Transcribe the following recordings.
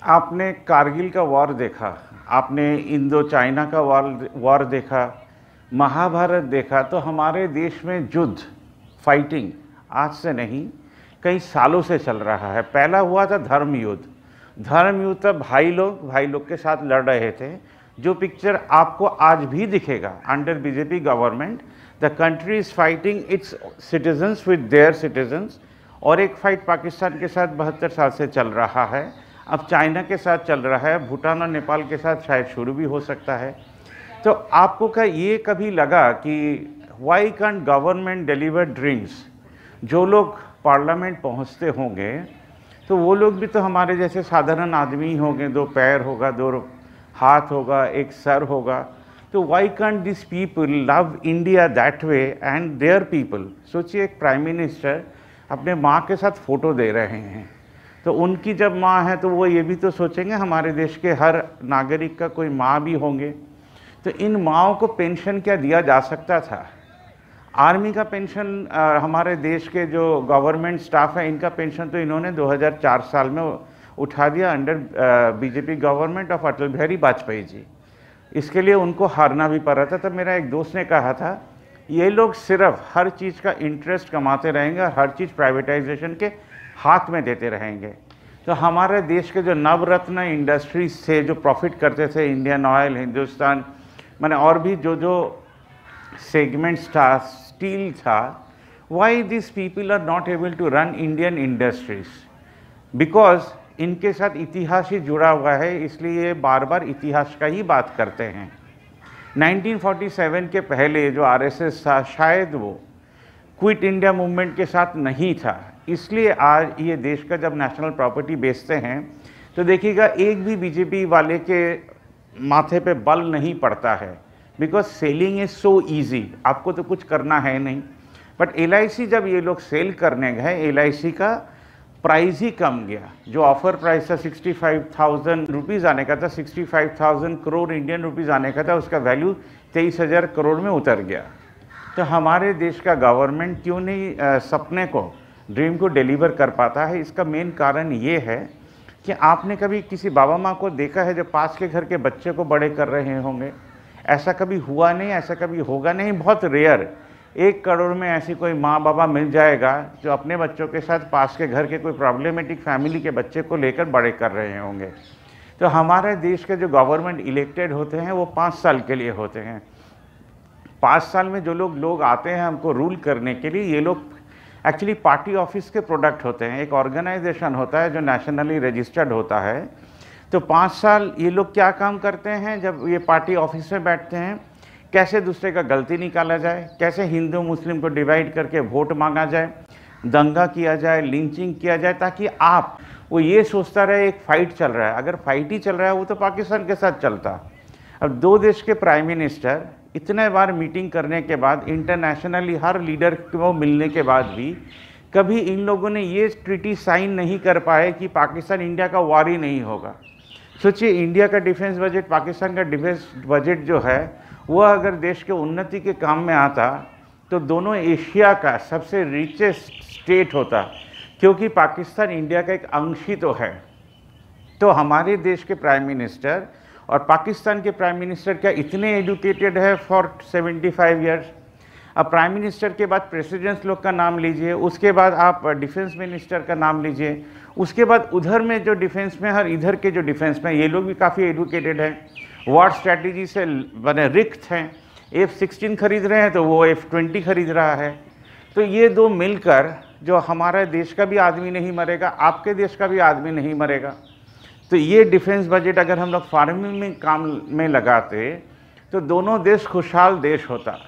आपने कारगिल का वॉर देखा, आपने इंडो चाइना का वॉर देखा, महाभारत देखा, तो हमारे देश में युद्ध, फाइटिंग आज से नहीं कई सालों से चल रहा है। पहला हुआ था धर्म युद्ध। धर्म युद्ध तब भाई लोग के साथ लड़ रहे थे। जो पिक्चर आपको आज भी दिखेगा under BJP government, the country is fighting it's citizens with their citizens. और एक फाइट पाकिस्तान के साथ 72 साल से चल रहा है, अब चाइना के साथ चल रहा है, भूटान और नेपाल के साथ शायद शुरू भी हो सकता है। तो आपको क्या ये कभी लगा कि why can't government deliver dreams? जो लोग पार्लियामेंट पहुंचते होंगे तो वो लोग भी तो हमारे जैसे साधारण आदमी होंगे, दो पैर होगा, दो हाथ होगा, एक सर होगा। तो why can't this people love India that way and their people? सोचिए, एक प्राइम मिनिस्टर अपने माँ के साथ फ़ोटो दे रहे हैं, तो उनकी जब माँ है तो वो ये भी तो सोचेंगे हमारे देश के हर नागरिक का कोई माँ भी होंगे। तो इन माँओं को पेंशन क्या दिया जा सकता था? आर्मी का पेंशन, हमारे देश के जो गवर्नमेंट स्टाफ है इनका पेंशन तो इन्होंने 2004 साल में उठा दिया under BJP government of Atal Bihari Vajpayee ji. इसके लिए उनको हारना भी पड़ रहा था। तब मेरा एक दोस्त ने कहा था ये लोग सिर्फ हर चीज़ का इंटरेस्ट कमाते रहेंगे और हर चीज़ प्राइवेटाइजेशन के हाथ में देते रहेंगे। तो हमारे देश के जो नवरत्न इंडस्ट्रीज थे जो प्रॉफिट करते थे, इंडियन ऑयल, हिंदुस्तान, मैंने और भी जो जो सेगमेंट्स था, स्टील था, why this people are not able to run Indian industries? Because इनके साथ इतिहास ही जुड़ा हुआ है, इसलिए बार बार इतिहास का ही बात करते हैं। 1947 के पहले जो आरएसएस था शायद वो क्विट इंडिया मूवमेंट के साथ नहीं था, इसलिए आज ये देश का जब नेशनल प्रॉपर्टी बेचते हैं तो देखिएगा एक भी बीजेपी वाले के माथे पे बल नहीं पड़ता है, because selling is so easy, आपको तो कुछ करना है नहीं। बट एलआईसी जब ये लोग सेल करने गए, एलआईसी का प्राइस ही कम गया। जो ऑफर प्राइस था 65,000 रुपीज़ आने का था, 65,000 करोड़ इंडियन रुपीज़ आने का था, उसका वैल्यू 23,000 करोड़ में उतर गया। तो हमारे देश का गवर्नमेंट क्यों नहीं सपने को, ड्रीम को डिलीवर कर पाता है? इसका मेन कारण ये है कि आपने कभी किसी बाबा माँ को देखा है जो पास के घर के बच्चे को बड़े कर रहे होंगे? ऐसा कभी हुआ नहीं, ऐसा कभी होगा नहीं, बहुत रेयर। 1 करोड़ में ऐसी कोई माँ बाबा मिल जाएगा जो अपने बच्चों के साथ पास के घर के कोई प्रॉब्लमेटिक फैमिली के बच्चे को लेकर बड़े कर रहे होंगे। तो हमारे देश के जो गवर्नमेंट इलेक्टेड होते हैं वो 5 साल के लिए होते हैं। 5 साल में जो लोग आते हैं हमको रूल करने के लिए, ये लोग एक्चुअली पार्टी ऑफिस के प्रोडक्ट होते हैं। एक ऑर्गेनाइजेशन होता है जो नेशनली रजिस्टर्ड होता है। तो 5 साल ये लोग क्या काम करते हैं जब ये पार्टी ऑफिस में बैठते हैं? कैसे दूसरे का गलती निकाला जाए, कैसे हिंदू मुस्लिम को डिवाइड करके वोट मांगा जाए, दंगा किया जाए, लिंचिंग किया जाए, ताकि आप वो ये सोचता रहे एक फ़ाइट चल रहा है। अगर फाइट ही चल रहा है वो तो पाकिस्तान के साथ चलता। अब 2 देश के प्राइम मिनिस्टर इतने बार मीटिंग करने के बाद, इंटरनेशनली हर लीडर को मिलने के बाद भी कभी इन लोगों ने ये ट्रीटी साइन नहीं कर पाए कि पाकिस्तान इंडिया का वार ही नहीं होगा। सोचिए, इंडिया का डिफेंस बजट, पाकिस्तान का डिफेंस बजट जो है वो अगर देश के उन्नति के काम में आता तो दोनों एशिया का सबसे रिचेस्ट स्टेट होता, क्योंकि पाकिस्तान इंडिया का एक अंश ही तो है। तो हमारे देश के प्राइम मिनिस्टर और पाकिस्तान के प्राइम मिनिस्टर क्या इतने एजुकेटेड है फॉर 75 ईयर्स? अब प्राइम मिनिस्टर के बाद प्रेसिडेंट्स लोग का नाम लीजिए, उसके बाद आप डिफेंस मिनिस्टर का नाम लीजिए, उसके बाद उधर में जो डिफेंस में, हर इधर के जो डिफेंस में, ये लोग भी काफ़ी एजुकेटेड हैं, वॉर स्ट्रैटेजी से बने रिक्त हैं। F-16 खरीद रहे हैं तो वो F-20 खरीद रहा है। तो ये दो मिलकर जो हमारे देश का भी आदमी नहीं मरेगा, आपके देश का भी आदमी नहीं मरेगा। तो ये डिफेंस बजट अगर हम लोग फार्मिंग में काम में लगाते तो दोनों देश खुशहाल देश होता।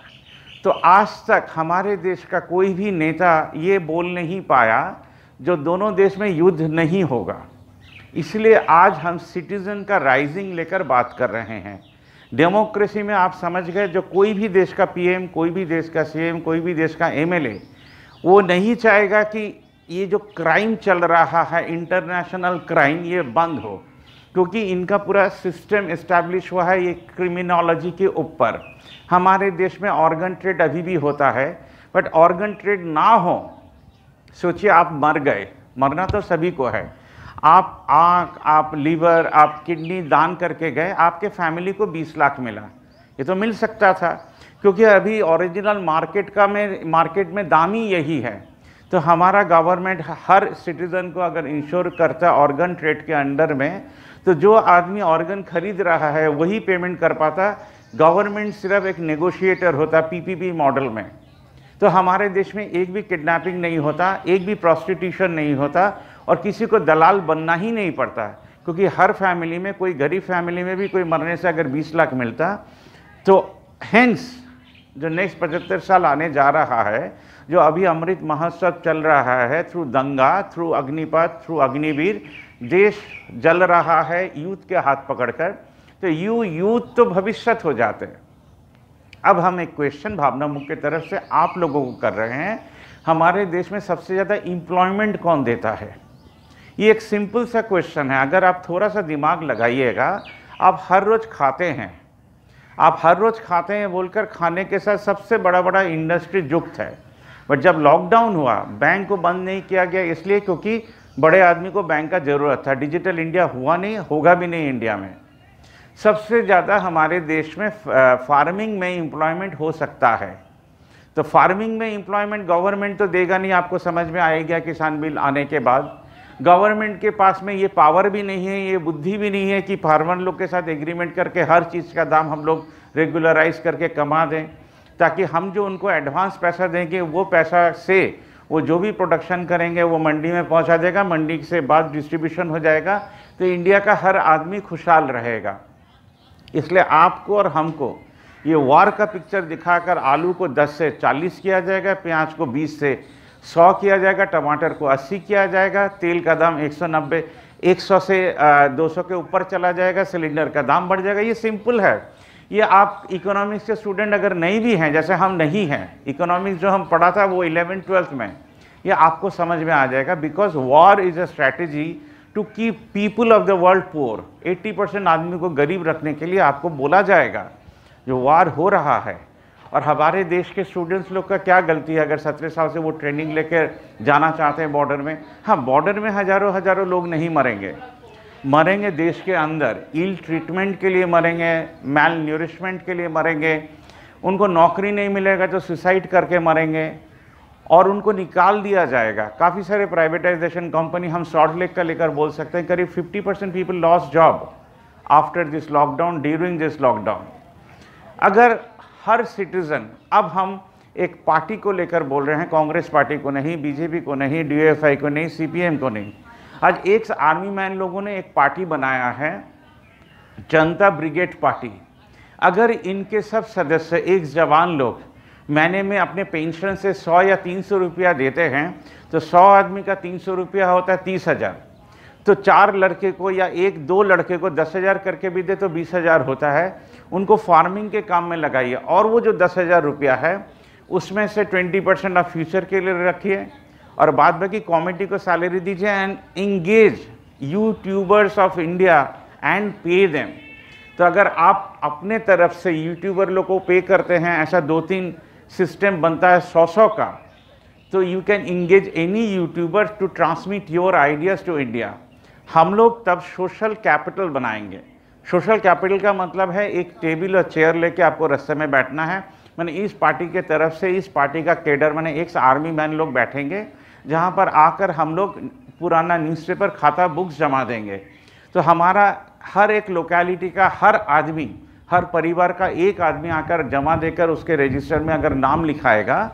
तो आज तक हमारे देश का कोई भी नेता ये बोल नहीं पाया जो दोनों देश में युद्ध नहीं होगा। इसलिए आज हम सिटीज़न का राइजिंग लेकर बात कर रहे हैं। डेमोक्रेसी में आप समझ गए, जो कोई भी देश का पीएम, कोई भी देश का सीएम, कोई भी देश का एमएलए वो नहीं चाहेगा कि ये जो क्राइम चल रहा है, इंटरनेशनल क्राइम, ये बंद हो, क्योंकि इनका पूरा सिस्टम इस्टेब्लिश हुआ है ये क्रिमिनोलॉजी के ऊपर। हमारे देश में ऑर्गन ट्रेड अभी भी होता है, बट ऑर्गन ट्रेड ना हो, सोचिए आप मर गए, मरना तो सभी को है, आप आँख, आप लीवर, आप किडनी दान करके गए, आपके फैमिली को 20 लाख मिला। ये तो मिल सकता था, क्योंकि अभी ओरिजिनल मार्केट में दाम ही यही है। तो हमारा गवर्नमेंट हर सिटीज़न को अगर इंश्योर करता ऑर्गन ट्रेड के अंडर में, तो जो आदमी ऑर्गन खरीद रहा है वही पेमेंट कर पाता। गवर्नमेंट सिर्फ एक नेगोशिएटर होता पीपीपी मॉडल में। तो हमारे देश में एक भी किडनैपिंग नहीं होता, एक भी प्रोस्टिट्यूशन नहीं होता, और किसी को दलाल बनना ही नहीं पड़ता, क्योंकि हर फैमिली में, कोई गरीब फैमिली में भी कोई मरने से अगर 20 लाख मिलता, तो हेंस जो नेक्स्ट 75 साल आने जा रहा है, जो अभी अमृत महोत्सव चल रहा है, थ्रू दंगा, थ्रू अग्निपथ, थ्रू अग्निवीर, देश जल रहा है यूथ के हाथ पकड़कर। तो यूथ तो भविष्य हो जाते हैं। अब हम एक क्वेश्चन भावना मुख की तरफ से आप लोगों को कर रहे हैं, हमारे देश में सबसे ज़्यादा एम्प्लॉयमेंट कौन देता है? ये एक सिंपल सा क्वेश्चन है। अगर आप थोड़ा सा दिमाग लगाइएगा, आप हर रोज़ खाते हैं, आप हर रोज़ खाते हैं बोलकर खाने के साथ सबसे बड़ा इंडस्ट्री युक्त है। बट जब लॉकडाउन हुआ, बैंक को बंद नहीं किया गया, इसलिए क्योंकि बड़े आदमी को बैंक का ज़रूरत था। डिजिटल इंडिया हुआ नहीं, होगा भी नहीं इंडिया में। सबसे ज़्यादा हमारे देश में फार्मिंग में एम्प्लॉयमेंट हो सकता है। तो फार्मिंग में एम्प्लॉयमेंट गवर्नमेंट तो देगा नहीं, आपको समझ में आएगा किसान बिल आने के बाद। गवर्नमेंट के पास में ये पावर भी नहीं है, ये बुद्धि भी नहीं है कि फार्मर लोग के साथ एग्रीमेंट करके हर चीज़ का दाम हम लोग रेगुलराइज करके कमा दें, ताकि हम जो उनको एडवांस पैसा देंगे वो पैसा से वो जो भी प्रोडक्शन करेंगे वो मंडी में पहुंचा देगा, मंडी से बाद डिस्ट्रीब्यूशन हो जाएगा, तो इंडिया का हर आदमी खुशहाल रहेगा। इसलिए आपको और हमको ये वार का पिक्चर दिखाकर आलू को 10 से 40 किया जाएगा, प्याज को 20 से 100 किया जाएगा, टमाटर को 80 किया जाएगा, तेल का दाम 190, 100 से 200 के ऊपर चला जाएगा, सिलेंडर का दाम बढ़ जाएगा। ये सिंपल है। ये आप इकोनॉमिक्स के स्टूडेंट अगर नहीं भी हैं, जैसे हम नहीं हैं, इकोनॉमिक्स जो हम पढ़ा था वो 11th-12th में, ये आपको समझ में आ जाएगा। Because war is a strategy to keep people of the world poor. 80% आदमी को गरीब रखने के लिए आपको बोला जाएगा। जो वार हो रहा है, और हमारे देश के स्टूडेंट्स लोग का क्या गलती है अगर 17 साल से वो ट्रेनिंग लेकर जाना चाहते हैं बॉर्डर में। हाँ, बॉर्डर में हज़ारों लोग नहीं मरेंगे, मरेंगे देश के अंदर, इल ट्रीटमेंट के लिए मरेंगे, मैल न्यूरिशमेंट के लिए मरेंगे, उनको नौकरी नहीं मिलेगा तो सुसाइड करके मरेंगे, और उनको निकाल दिया जाएगा। काफ़ी सारे प्राइवेटाइजेशन कंपनी, हम सॉल्ट लेक का लेकर बोल सकते हैं, करीब 50% people loss job after this lockdown, during this lockdown. अगर हर सिटीज़न, अब हम एक पार्टी को लेकर बोल रहे हैं, कांग्रेस पार्टी को नहीं, बीजेपी को नहीं, डीएफआई को नहीं, सीपीएम को नहीं, आज एक आर्मी मैन लोगों ने एक पार्टी बनाया है, जनता ब्रिगेड पार्टी। अगर इनके सब सदस्य, एक जवान लोग महीने में अपने पेंशन से 100 या 300 रुपया देते हैं, तो 100 आदमी का 300 रुपया होता है 30,000। तो 4 लड़के को या 1-2 लड़के को 10,000 करके भी दे तो 20,000 होता है। उनको फार्मिंग के काम में लगाइए, और वो जो 10,000 रुपया है उसमें से 20% आप फ्यूचर के लिए रखिए, और बाद बाकी कॉमिटी को सैलरी दीजिए, and engage YouTubers of India and pay them. तो अगर आप अपने तरफ से यूट्यूबर लोग को पे करते हैं, ऐसा 2-3 सिस्टम बनता है 100 का, तो you can engage any YouTuber to transmit your ideas to India. हम लोग तब सोशल कैपिटल बनाएंगे। सोशल कैपिटल का मतलब है एक टेबल और चेयर लेके आपको रास्ते में बैठना है। मैंने इस पार्टी के तरफ से, इस पार्टी का केडर, मैंने एक आर्मी मैन लोग बैठेंगे, जहाँ पर आकर हम लोग पुराना न्यूज़पेपर, खाता, बुक्स जमा देंगे। तो हमारा हर एक लोकेलिटी का हर आदमी, हर परिवार का एक आदमी आकर जमा देकर उसके रजिस्टर में अगर नाम लिखाएगा,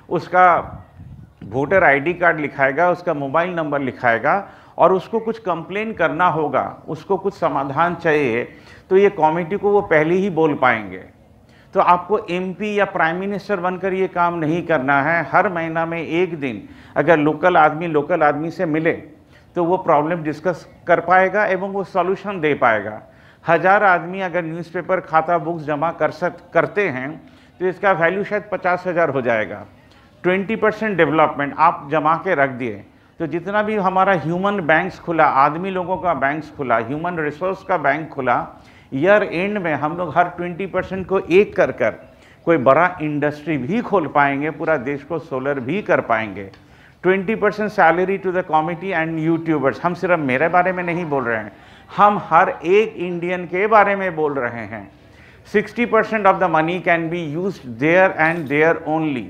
उसका वोटर आईडी कार्ड लिखाएगा, उसका मोबाइल नंबर लिखाएगा, और उसको कुछ कंप्लेन करना होगा, उसको कुछ समाधान चाहिए, तो ये कमेटी को वो पहले ही बोल पाएंगे। तो आपको एमपी या प्राइम मिनिस्टर बनकर ये काम नहीं करना है। हर महीना में एक दिन अगर लोकल आदमी से मिले तो वो प्रॉब्लम डिस्कस कर पाएगा एवं वो सॉल्यूशन दे पाएगा। 1000 आदमी अगर न्यूज़पेपर, खाता, बुक्स जमा करते हैं तो इसका वैल्यू शायद 50,000 हो जाएगा। 20% डेवलपमेंट आप जमा के रख दिए, तो जितना भी हमारा ह्यूमन बैंक्स खुला, आदमी लोगों का बैंक्स खुला, ह्यूमन रिसोर्स का बैंक खुला, ईयर एंड में हम लोग हर 20% को एक कर कोई बड़ा इंडस्ट्री भी खोल पाएंगे, पूरा देश को सोलर भी कर पाएंगे। 20% salary to the committee and YouTubers. हम सिर्फ मेरे बारे में नहीं बोल रहे हैं, हम हर एक इंडियन के बारे में बोल रहे हैं। 60% of the money can be used there and there only.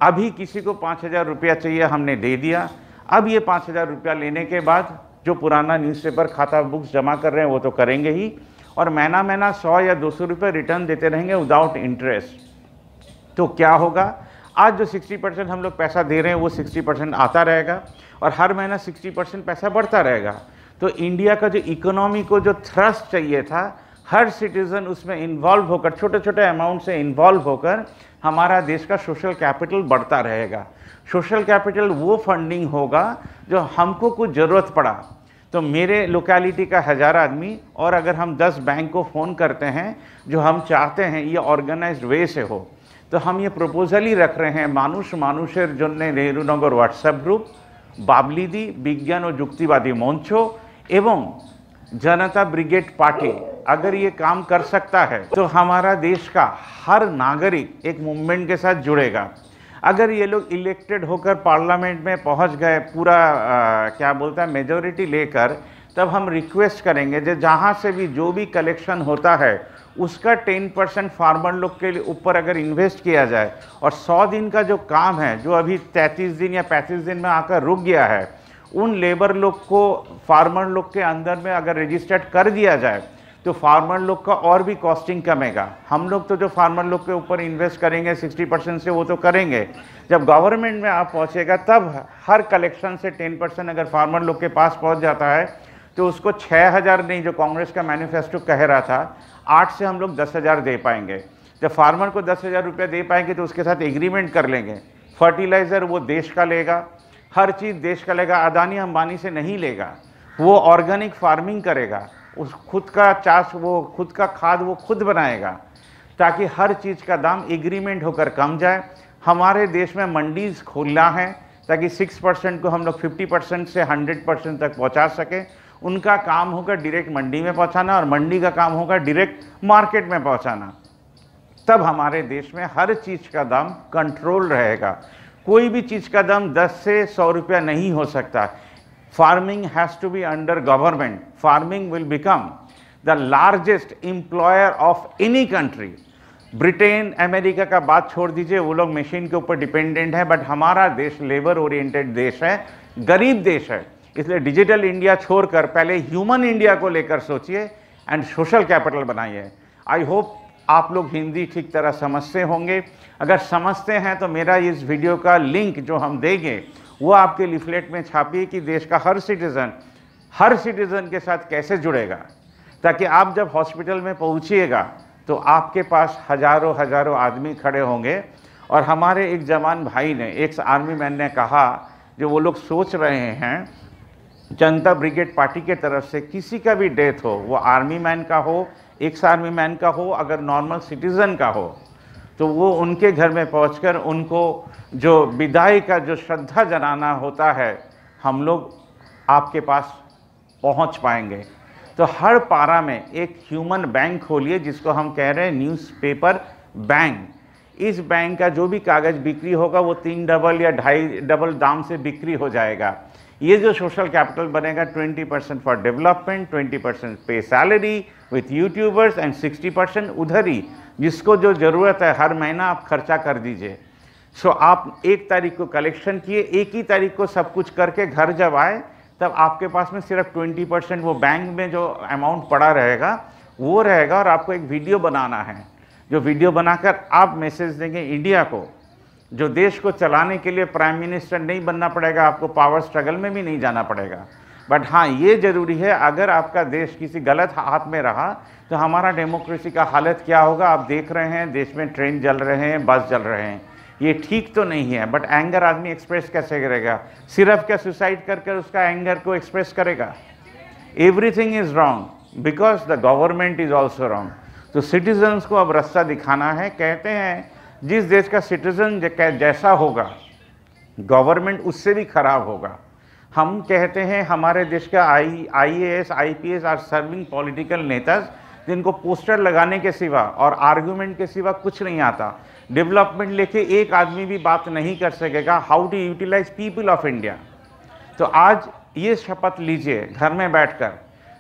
अभी किसी को 5,000 रुपया चाहिए, हमने दे दिया। अब ये 5,000 रुपया लेने के बाद जो पुराना न्यूज़पेपर खाता बुक्स जमा कर रहे हैं वो तो करेंगे ही, और महीना महीना 100 या 200 रुपये रिटर्न देते रहेंगे विदाउट इंटरेस्ट। तो क्या होगा, आज जो 60% हम लोग पैसा दे रहे हैं वो 60% आता रहेगा और हर महीना 60% पैसा बढ़ता रहेगा। तो इंडिया का जो इकोनॉमी को जो थ्रस्ट चाहिए था, हर सिटीज़न उसमें इन्वॉल्व होकर, छोटे छोटे अमाउंट से इन्वॉल्व होकर हमारा देश का सोशल कैपिटल बढ़ता रहेगा। सोशल कैपिटल वो फंडिंग होगा जो हमको कुछ ज़रूरत पड़ा तो मेरे लोकेलिटी का 1000 आदमी, और अगर हम 10 बैंक को फ़ोन करते हैं जो हम चाहते हैं ये ऑर्गेनाइज्ड वे से हो, तो हम ये प्रपोजल ही रख रहे हैं। মানুষের জন্য নেহরুনগর व्हाट्सएप ग्रुप, बाबलीदी विज्ञान और जुक्तिवादी मंचो एवं जनता ब्रिगेड पार्टी अगर ये काम कर सकता है तो हमारा देश का हर नागरिक एक मूवमेंट के साथ जुड़ेगा। अगर ये लोग इलेक्टेड होकर पार्लियामेंट में पहुंच गए पूरा क्या बोलता है मेजॉरिटी लेकर, तब हम रिक्वेस्ट करेंगे जो जहाँ से भी जो भी कलेक्शन होता है उसका 10% फार्मर लोग के ऊपर अगर इन्वेस्ट किया जाए, और 100 दिन का जो काम है जो अभी 33 दिन या 35 दिन में आकर रुक गया है, उन लेबर लोग को फार्मर लोग के अंदर में अगर रजिस्टर्ड कर दिया जाए तो फार्मर लोग का और भी कॉस्टिंग कमेगा। हम लोग तो जो फार्मर लोग के ऊपर इन्वेस्ट करेंगे 60% से वो तो करेंगे, जब गवर्नमेंट में आप पहुँचेगा तब हर कलेक्शन से 10% अगर फार्मर लोग के पास पहुँच जाता है तो उसको 6,000 नहीं, जो कांग्रेस का मैनिफेस्टो कह रहा था 8 से हम लोग 10,000 दे पाएंगे। जब फार्मर को 10,000 रुपया दे पाएंगे तो उसके साथ एग्रीमेंट कर लेंगे। फर्टिलाइज़र वो देश का लेगा, हर चीज़ देश का लेगा, अदानी अंबानी से नहीं लेगा। वो ऑर्गेनिक फार्मिंग करेगा, उस खुद का चाष, वो खुद का खाद वो खुद बनाएगा, ताकि हर चीज़ का दाम एग्रीमेंट होकर कम जाए। हमारे देश में मंडीज़ खोलना है ताकि 6% को हम लोग 50% से 100% तक पहुँचा सकें। उनका काम होगा डायरेक्ट मंडी में पहुंचाना और मंडी का काम होगा डायरेक्ट मार्केट में पहुंचाना। तब हमारे देश में हर चीज़ का दाम कंट्रोल रहेगा। कोई भी चीज़ का दाम 10 से 100 रुपया नहीं हो सकता। Farming has to be under government. Farming will become the largest employer of any country. Britain America का बात छोड़ दीजिए, वो लोग मशीन के ऊपर डिपेंडेंट है, बट हमारा देश लेबर ओरिएंटेड देश है, गरीब देश है। इसलिए डिजिटल इंडिया छोड़कर पहले ह्यूमन इंडिया को लेकर सोचिए एंड सोशल कैपिटल बनाइए। आई होप आप लोग हिंदी ठीक तरह समझते होंगे। अगर समझते हैं तो मेरा इस वीडियो का लिंक जो हम देंगे वो आपके लिफलेट में छापिए कि देश का हर सिटीज़न के साथ कैसे जुड़ेगा, ताकि आप जब हॉस्पिटल में पहुंचिएगा तो आपके पास हज़ारों आदमी खड़े होंगे। और हमारे एक जवान भाई ने, एक आर्मी मैन ने कहा, जो वो लोग सोच रहे हैं जनता ब्रिगेड पार्टी के तरफ से किसी का भी डेथ हो, वो आर्मी मैन का हो, एक्स आर्मी मैन का हो, अगर नॉर्मल सिटीज़न का हो, तो वो उनके घर में पहुंचकर उनको जो विदाई का जो श्रद्धा जनाना होता है, हम लोग आपके पास पहुंच पाएंगे। तो हर पारा में एक ह्यूमन बैंक खोलिए, जिसको हम कह रहे हैं न्यूज़पेपर बैंक। इस बैंक का जो भी कागज़ बिक्री होगा वो 3 डबल या 2.5 डबल दाम से बिक्री हो जाएगा। ये जो सोशल कैपिटल बनेगा, 20% फॉर डेवलपमेंट, 20% पे सैलरी विथ यूट्यूबर्स एंड 60% उधर ही जिसको जो ज़रूरत है हर महीना आप खर्चा कर दीजिए। सो आप 1 तारीख को कलेक्शन किए, 1 ही तारीख को सब कुछ करके घर जब आए तब आपके पास में सिर्फ 20% वो बैंक में जो अमाउंट पड़ा रहेगा वो रहेगा। और आपको एक वीडियो बनाना है, जो वीडियो बनाकर आप मैसेज देंगे इंडिया को, जो देश को चलाने के लिए प्राइम मिनिस्टर नहीं बनना पड़ेगा, आपको पावर स्ट्रगल में भी नहीं जाना पड़ेगा। बट हाँ, ये ज़रूरी है, अगर आपका देश किसी गलत हाथ में रहा तो हमारा डेमोक्रेसी का हालत क्या होगा। आप देख रहे हैं देश में ट्रेन जल रहे हैं, बस जल रहे हैं, ये ठीक तो नहीं है। बट एंगर आदमी एक्सप्रेस कैसे करेगा? सिर्फ क्या सुसाइड करके उसका एंगर को एक्सप्रेस करेगा? Everything is wrong because the government is also wrong. तो सिटीजन्स को अब रास्ता दिखाना है। कहते हैं जिस देश का सिटीजन जैसा होगा गवर्नमेंट उससे भी खराब होगा। हम कहते हैं हमारे देश का IAS IPS are serving political नेताज जिनको पोस्टर लगाने के सिवा और आर्गुमेंट के सिवा कुछ नहीं आता, डेवलपमेंट लेके एक आदमी भी बात नहीं कर सकेगा, how to utilise people of India. तो आज ये शपथ लीजिए घर में बैठकर,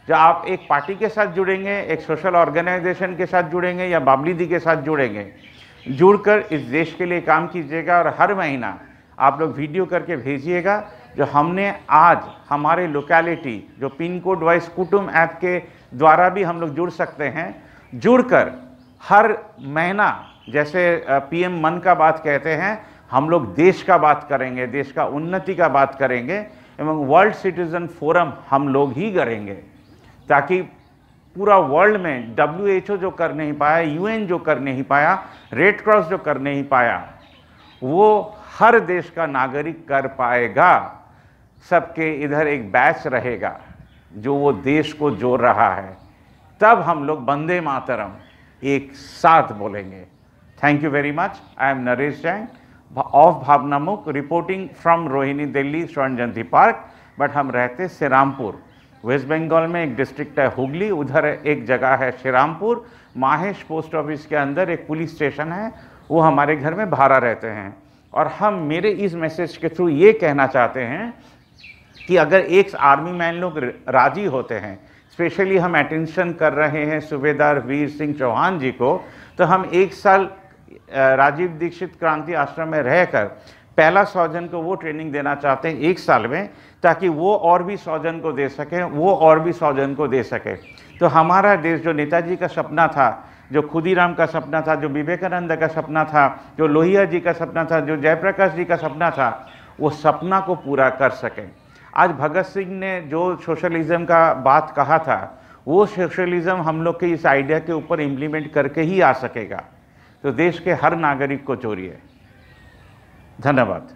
जब आप एक पार्टी के साथ जुड़ेंगे, एक सोशल ऑर्गेनाइजेशन के साथ जुड़ेंगे या बाबली दी के साथ जुड़ेंगे, जुड़कर इस देश के लिए काम कीजिएगा और हर महीना आप लोग वीडियो करके भेजिएगा जो हमने आज हमारे लोकेलिटी, जो पिन कोड वाइज कुटुंब ऐप के द्वारा भी हम लोग जुड़ सकते हैं, जुड़कर हर महीना जैसे पीएम मन का बात कहते हैं, हम लोग देश का बात करेंगे, देश का उन्नति का बात करेंगे एवं वर्ल्ड सिटीजन फोरम हम लोग ही करेंगे, ताकि पूरा वर्ल्ड में WHO जो कर नहीं पाया, UN जो कर नहीं पाया, रेड क्रॉस जो कर नहीं पाया, वो हर देश का नागरिक कर पाएगा। सबके इधर एक बैच रहेगा जो वो देश को जोड़ रहा है, तब हम लोग वंदे मातरम एक साथ बोलेंगे। Thank you very much. I am Naresh Jain of Bhavnamukh, reporting from Rohini, Delhi, Swarna Jayanti park, but हम रहते श्रीरामपुर, वेस्ट बंगाल में। एक डिस्ट्रिक्ट है हुगली, उधर एक जगह है श्रीरामपुर। माहेश पोस्ट ऑफिस के अंदर एक पुलिस स्टेशन है, वो हमारे घर में भाड़ा रहते हैं। और हम मेरे इस मैसेज के थ्रू ये कहना चाहते हैं कि अगर एक आर्मी मैन लोग राजी होते हैं, स्पेशली हम अटेंशन कर रहे हैं सूबेदार वीर सिंह चौहान जी को, तो हम एक साल राजीव दीक्षित क्रांति आश्रम में रहकर पहला 100 जन को वो ट्रेनिंग देना चाहते हैं एक साल में, ताकि वो और भी 100 जन को दे सकें, वो और भी 100 जन को दे सके। तो हमारा देश जो नेताजी का सपना था, जो खुदीराम का सपना था, जो विवेकानंद का सपना था, जो लोहिया जी का सपना था, जो जयप्रकाश जी का सपना था, वो सपना को पूरा कर सकें। आज भगत सिंह ने जो सोशलिज्म का बात कहा था, वो सोशलिज्म हम लोग के इस आइडिया के ऊपर इम्प्लीमेंट करके ही आ सकेगा। तो देश के हर नागरिक को जोड़िए। धन्यवाद।